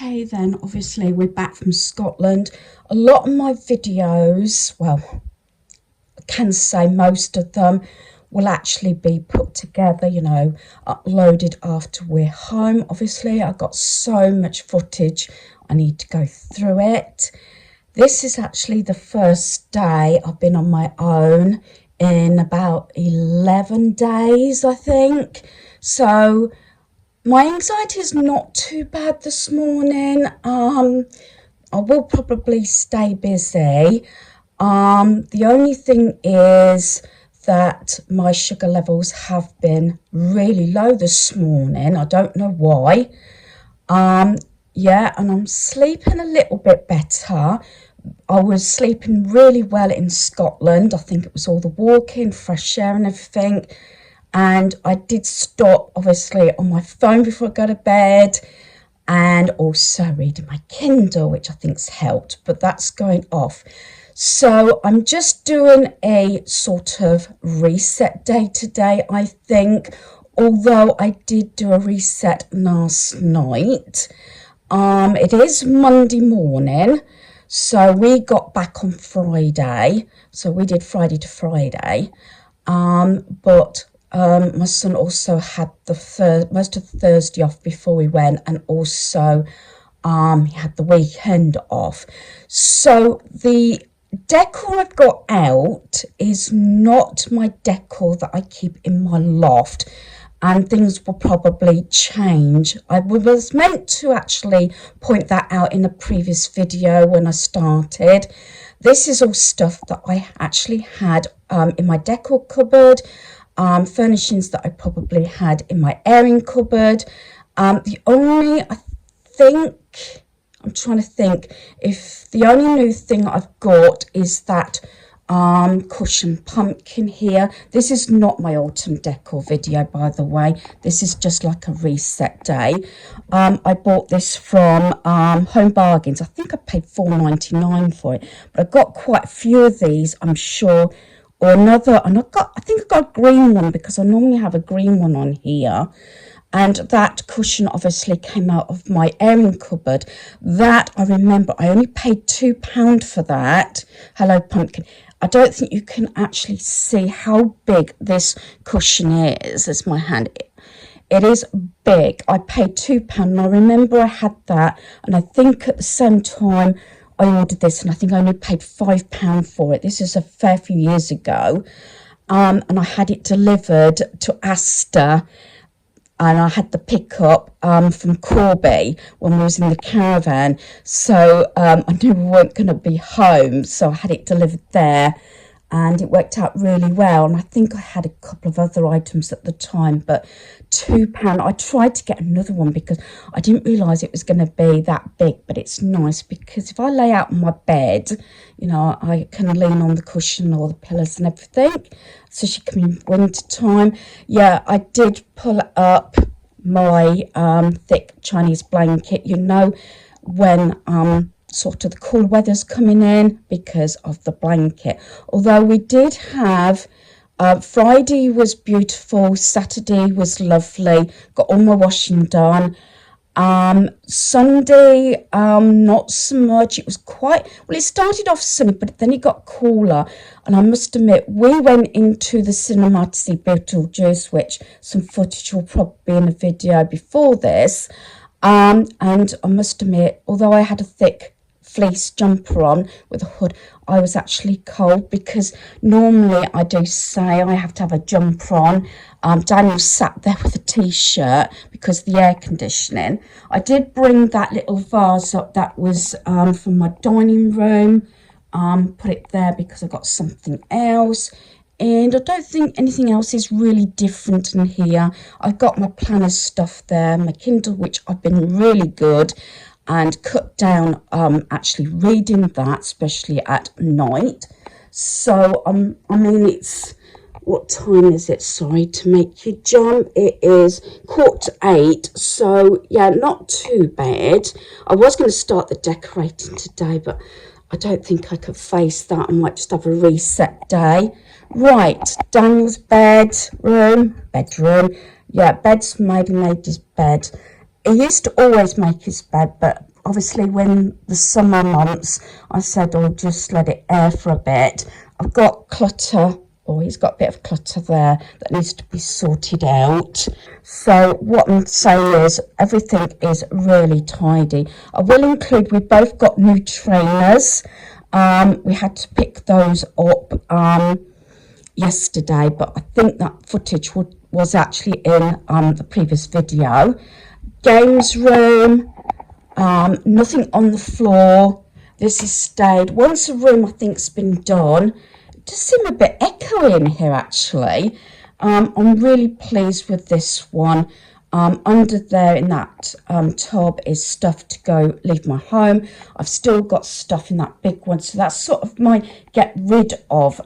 Okay then, obviously we're back from Scotland. A lot of my videos, well, I can say most of them, will actually be put together, uploaded after we're home. Obviously, I've got so much footage, I need to go through it. This is actually the first day I've been on my own in about 11 days, I think. So my anxiety is not too bad this morning. I will probably stay busy. The only thing is that my sugar levels have been really low this morning. I don't know why. Yeah, and I'm sleeping a little bit better. I was sleeping really well in Scotland. I think it was all the walking, fresh air and everything. And I did stop, obviously, on my phone before I go to bed, and also reading my Kindle, which I think's helped, but that's going off. So I'm just doing a sort of reset day today, I think, although I did do a reset last night. It is Monday morning, so we got back on Friday, so we did Friday to Friday, but my son also had most of the Thursday off before we went, and also he had the weekend off. So the decor I've got out is not my decor that I keep in my loft, and things will probably change. I was meant to actually point that out in a previous video when I started. This is all stuff that I actually had in my decor cupboard. Furnishings that I probably had in my airing cupboard. I'm trying to think if the only new thing I've got is that cushion pumpkin here. This is not my autumn decor video, by the way. This is just like a reset day. I bought this from Home Bargains. I think I paid $4.99 for it, but I got quite a few of these, I'm sure. Or another, and I think I got a green one because I normally have a green one on here. And that cushion obviously came out of my airing cupboard. That, I remember, I only paid £2 for that. Hello Pumpkin. I don't think you can actually see how big this cushion is. That's my hand. It is big. I paid £2, and I remember I had that, and I think at the same time I ordered this, and I think I only paid £5 for it. This is a fair few years ago, and I had it delivered to Asda, and I had the pickup from Corby when we was in the caravan. So I knew we weren't going to be home, so I had it delivered there, and it worked out really well. And I think I had a couple of other items at the time, but £2. I tried to get another one because I didn't realise it was going to be that big, but it's nice because if I lay out on my bed, I can lean on the cushion or the pillows and everything, so she can in winter time. Yeah, I did pull up my thick Chinese blanket, when sort of the cool weather's coming in, because of the blanket. Although we did have Friday was beautiful, Saturday was lovely, got all my washing done. Sunday, not so much. It was it started off sunny, but then it got cooler. And I must admit, we went into the cinema to see Beetlejuice, which some footage will probably be in a video before this. And I must admit, although I had a thick fleece jumper on with a hood, I was actually cold, because normally I do say I have to have a jumper on. Daniel sat there with a t-shirt because of the air conditioning. I did bring that little vase up that was from my dining room, put it there because I got something else. And I don't think anything else is really different in here. I've got my planner stuff there, my Kindle, which I've been really good and cut down actually reading that, especially at night. So it's, what time is it? Sorry to make you jump. It is 7:45. So yeah, not too bad. I was going to start the decorating today, but I don't think I could face that. I might just have a reset day. Right, Daniel's bedroom. Yeah, bed's made his bed. He used to always make his bed, but obviously when the summer months, I said I'll just let it air for a bit. I've got clutter, or he's got a bit of clutter there that needs to be sorted out. So what I'm saying is everything is really tidy. I will include, we both got new trainers. We had to pick those up yesterday, but I think that footage was actually in the previous video. Games room, nothing on the floor. This is stayed. Once a room I think's been done, it does seem a bit echoey in here actually. I'm really pleased with this one. Under there in that tub is stuff to go leave my home. I've still got stuff in that big one, so that's sort of my get rid of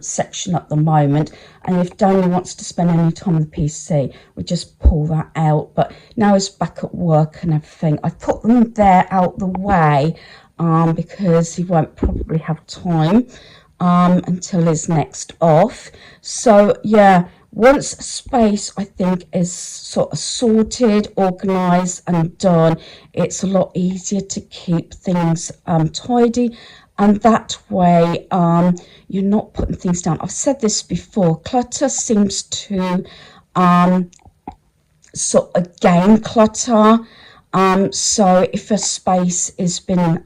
section at the moment. And if Daniel wants to spend any time on the PC, we just pull that out. But now he's back at work and everything, I put them there out the way because he won't probably have time until his next off. So yeah, once space I think is sort of sorted, organised and done, it's a lot easier to keep things tidy, and that way you're not putting things down. I've said this before, clutter seems to sort of gain clutter. So if a space has been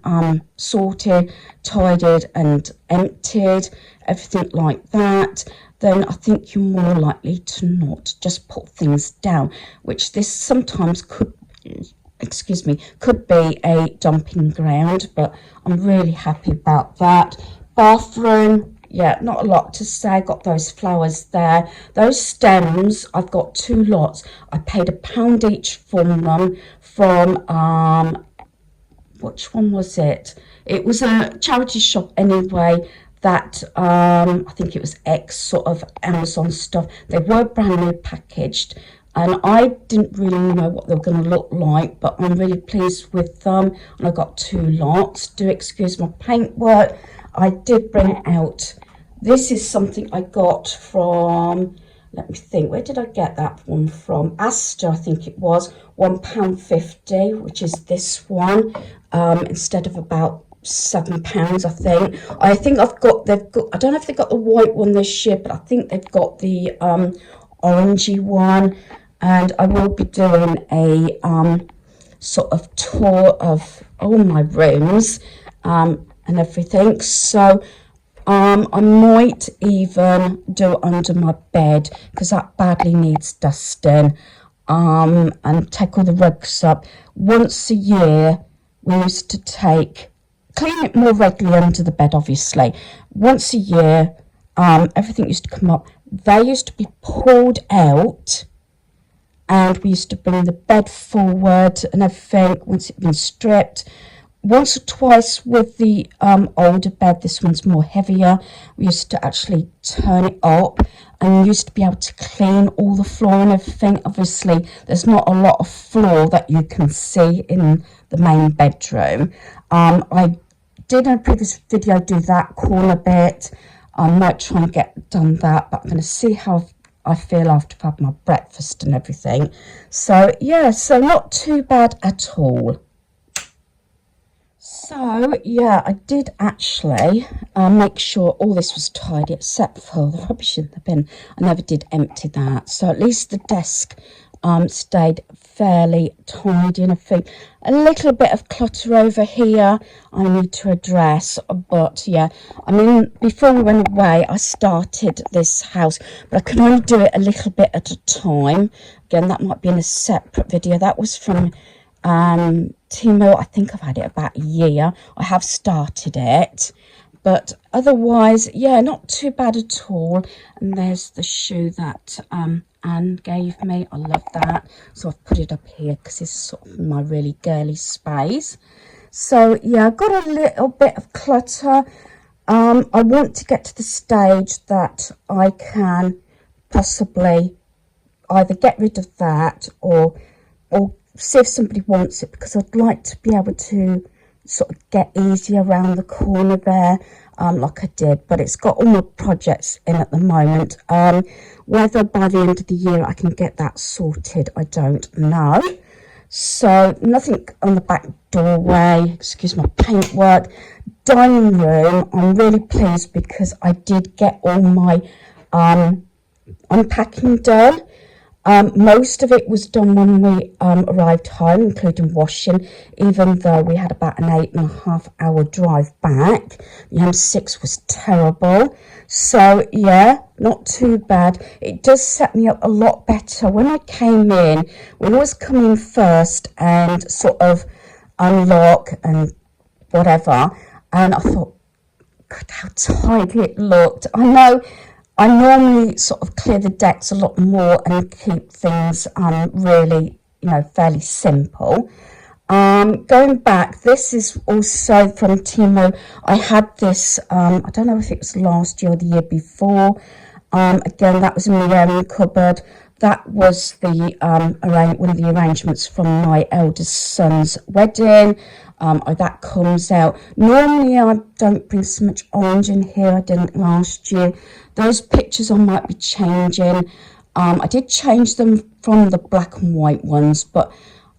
sorted, tidied and emptied, everything like that, then I think you're more likely to not just put things down, which this sometimes could, could be a dumping ground, but I'm really happy about that. Bathroom, yeah, not a lot to say. Got those flowers there. Those stems, I've got 2 lots. I paid £1 each for them from, which one was it? It was a charity shop anyway, that I think it was X sort of Amazon stuff. They were brand new packaged, and I didn't really know what they were going to look like, but I'm really pleased with them. And I got 2 lots. Do excuse my paintwork. I did bring it out. This is something I got from, let me think, where did I get that one from? Asda, I think it was, £1.50, which is this one, instead of about £7, I think. They've got, I don't know if they've got the white one this year, but I think they've got the orangey one. And I will be doing a sort of tour of all my rooms and everything. So I might even do it under my bed, because that badly needs dusting, and take all the rugs up. Once a year we used to clean it more regularly under the bed, obviously. Once a year, everything used to come up. They used to be pulled out, and we used to bring the bed forward and everything once it'd been stripped. Once or twice with the older bed, this one's more heavier, we used to actually turn it up and used to be able to clean all the floor and everything. Obviously, there's not a lot of floor that you can see in the main bedroom. I did in a previous video do that corner bit. I might try and get done that, but I'm going to see how I feel after I've had my breakfast and everything. So yeah, so not too bad at all. So yeah, I did actually make sure all this was tidy except for the rubbish in the bin. I never did empty that, so at least the desk stayed fairly tidy, and I think a little bit of clutter over here I need to address. But yeah, I mean, before we went away I started this house, but I can only do it a little bit at a time. Again, that might be in a separate video. That was from Timo. I think I've had it about a year. I have started it, but otherwise, yeah, not too bad at all. And there's the shoe that Anne gave me. I love that, so I've put it up here because it's sort of my really girly space. So yeah, I've got a little bit of clutter. I want to get to the stage that I can possibly either get rid of that or see if somebody wants it, because I'd like to be able to sort of get easy around the corner there, like I did. But it's got all my projects in at the moment. Whether by the end of the year I can get that sorted, I don't know. So nothing on the back doorway, excuse my paintwork. Dining room, I'm really pleased because I did get all my unpacking done. Most of it was done when we arrived home, including washing, even though we had about an 8.5 hour drive back. The M6 was terrible. So, yeah, not too bad. It does set me up a lot better. When I came in, we always come in first and sort of unlock and whatever. And I thought, God, how tidy it looked. I know I normally sort of clear the decks a lot more and keep things really, fairly simple. Going back, this is also from Timo. I had this, I don't know if it was last year or the year before. Again, that was in the airing cupboard. That was the one of the arrangements from my eldest son's wedding. That comes out. Normally, I don't bring so much orange in here. I didn't last year. Those pictures I might be changing. I did change them from the black and white ones, but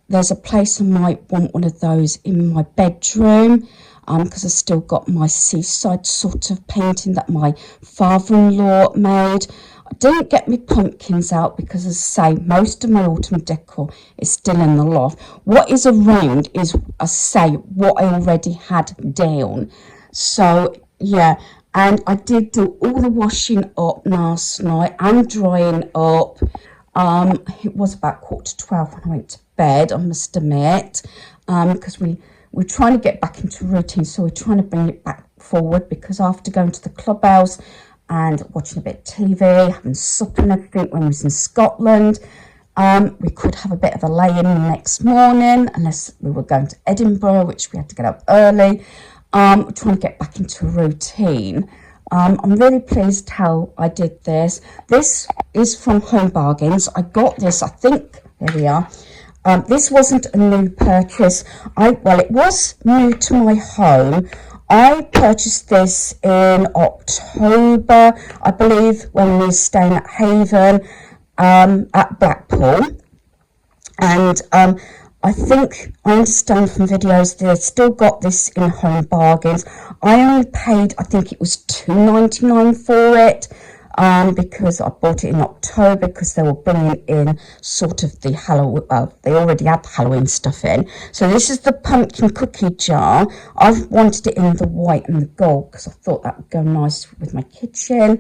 there's a place I might want one of those in my bedroom because I still got my seaside sort of painting that my father-in-law made. I didn't get my pumpkins out because, as I say, most of my autumn decor is still in the loft. What is around is, I say, what I already had down. So, yeah, and I did do all the washing up last night and drying up. It was about 11:45 when I went to bed, I must admit, because we're trying to get back into routine, so we're trying to bring it back forward, because after going to the clubhouse and watching a bit of TV, having supper and everything when we was in Scotland, we could have a bit of a lay-in the next morning, unless we were going to Edinburgh, which we had to get up early. We're trying to get back into a routine. I'm really pleased how I did this. This is from Home Bargains. I got this, I think, there we are. This wasn't a new purchase. It was new to my home. I purchased this in October, I believe, when we were staying at Haven at Blackpool. And I think I understand from videos they still got this in Home Bargains. I only paid, I think it was $2.99 for it. Because I bought it in October because they were bringing in sort of the Halloween, they already had the Halloween stuff in. So this is the pumpkin cookie jar. I've wanted it in the white and the gold because I thought that would go nice with my kitchen.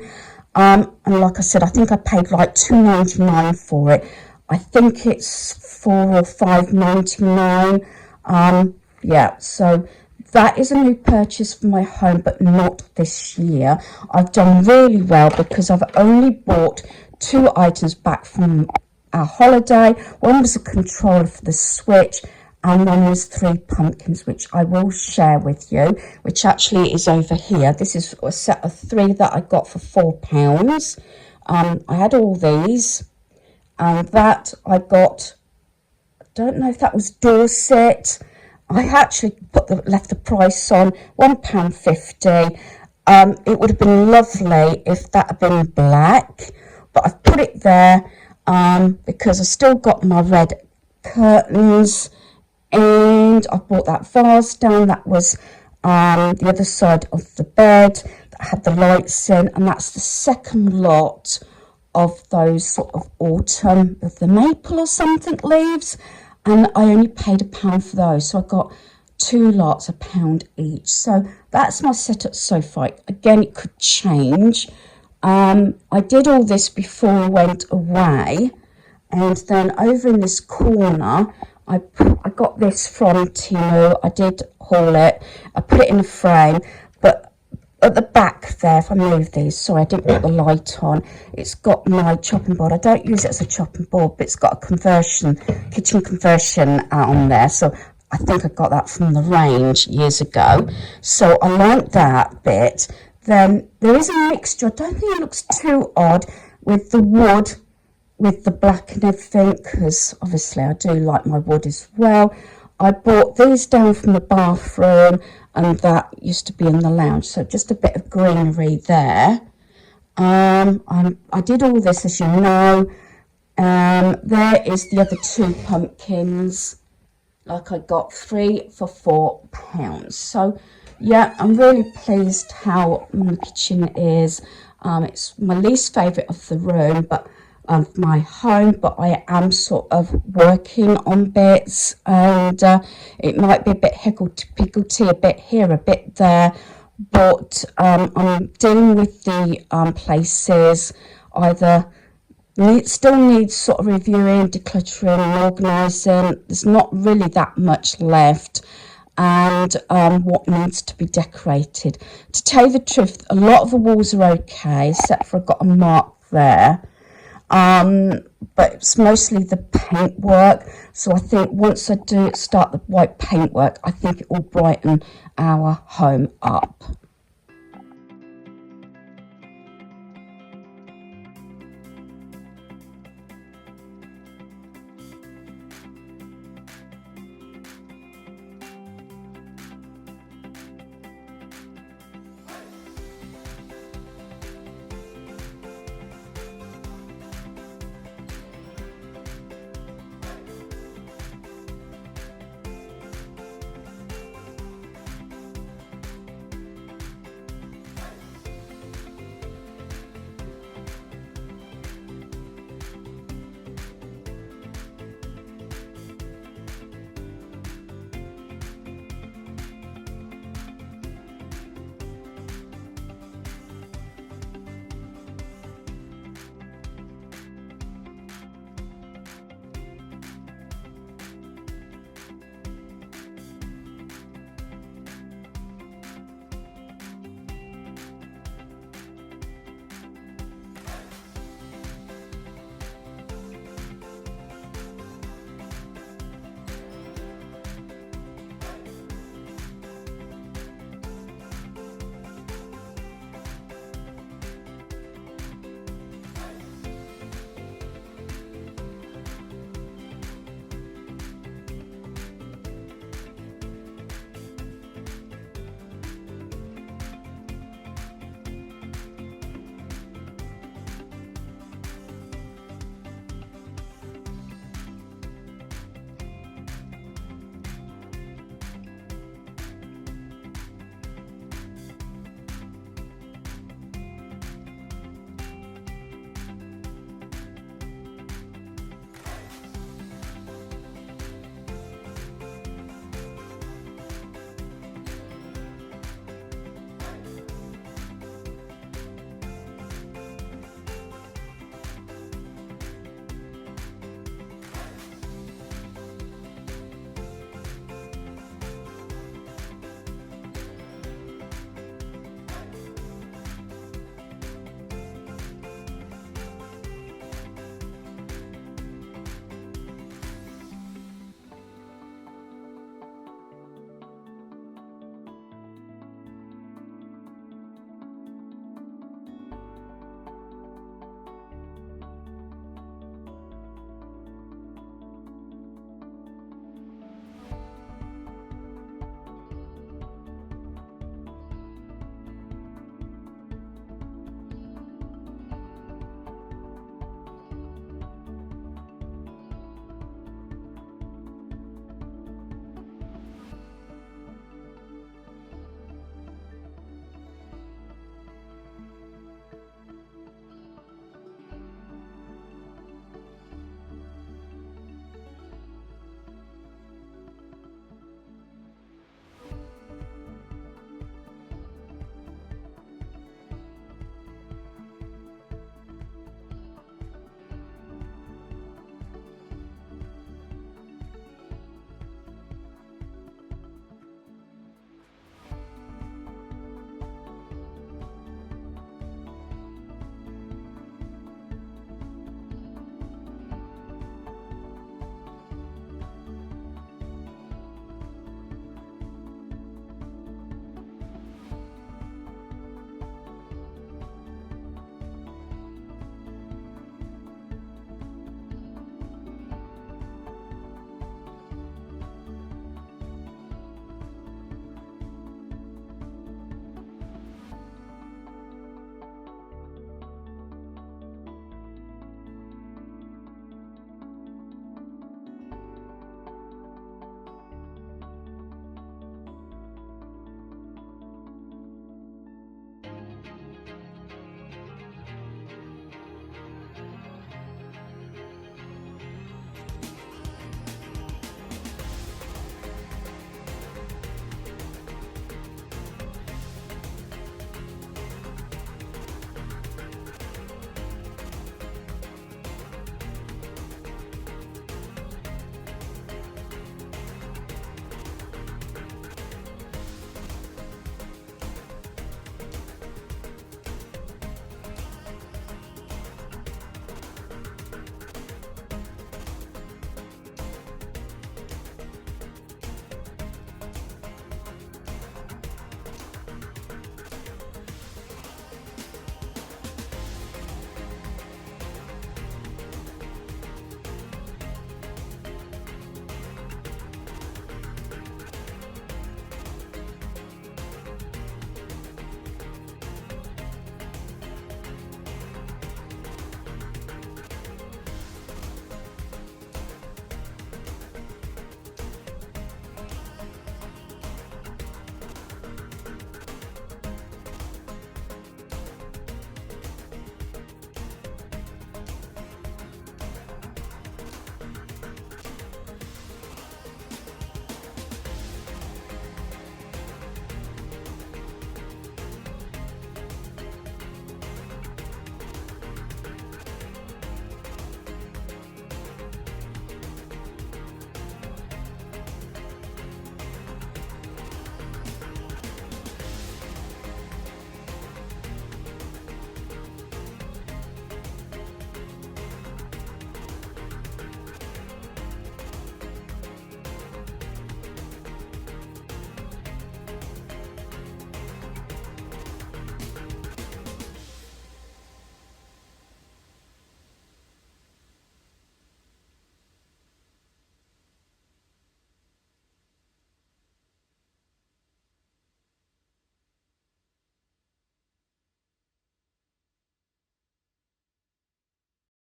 And like I said, I think I paid like $2.99 for it. I think it's $4 or $5.99. Yeah, so that is a new purchase for my home, but not this year. I've done really well because I've only bought 2 items back from our holiday. One was a controller for the Switch, and one was 3 pumpkins, which I will share with you, which actually is over here. This is a set of 3 that I got for £4. I had all these, and that I got, I don't know if that was Dorset. I actually left the price on £1.50. It would have been lovely if that had been black, but I've put it there because I still got my red curtains, and I bought that vase down that was the other side of the bed that had the lights in, and that's the second lot of those sort of autumn of the maple or something leaves. And I only paid £1 for those, so I got 2 lots, £1 each. So that's my setup so far. Again, it could change. I did all this before I went away, and then over in this corner, I got this from Timo. I did haul it. I put it in a frame, but at the back there, if I move these, sorry, I didn't put the light on, it's got my chopping board. I don't use it as a chopping board, but it's got a kitchen conversion on there. So I think I got that from the range years ago. So I like that bit. Then there is a mixture. I don't think it looks too odd with the wood, with the black and everything, because obviously I do like my wood as well. I bought these down from the bathroom, and that used to be in the lounge, so just a bit of greenery there. I did all this, as you know. There is the other 2 pumpkins. like I got 3 for £4. So yeah, I'm really pleased how the kitchen is. It's my least favourite of the room, but of my home, but I am sort of working on bits, and it might be a bit higgledy-piggledy, a bit here, a bit there, but I'm dealing with the places either still needs sort of reviewing, decluttering, organising. There's not really that much left, and what needs to be decorated. To tell you the truth, a lot of the walls are okay, except for I've got a mark there. But it's mostly the paintwork. So I think once I do start the white paintwork, I think it will brighten our home up.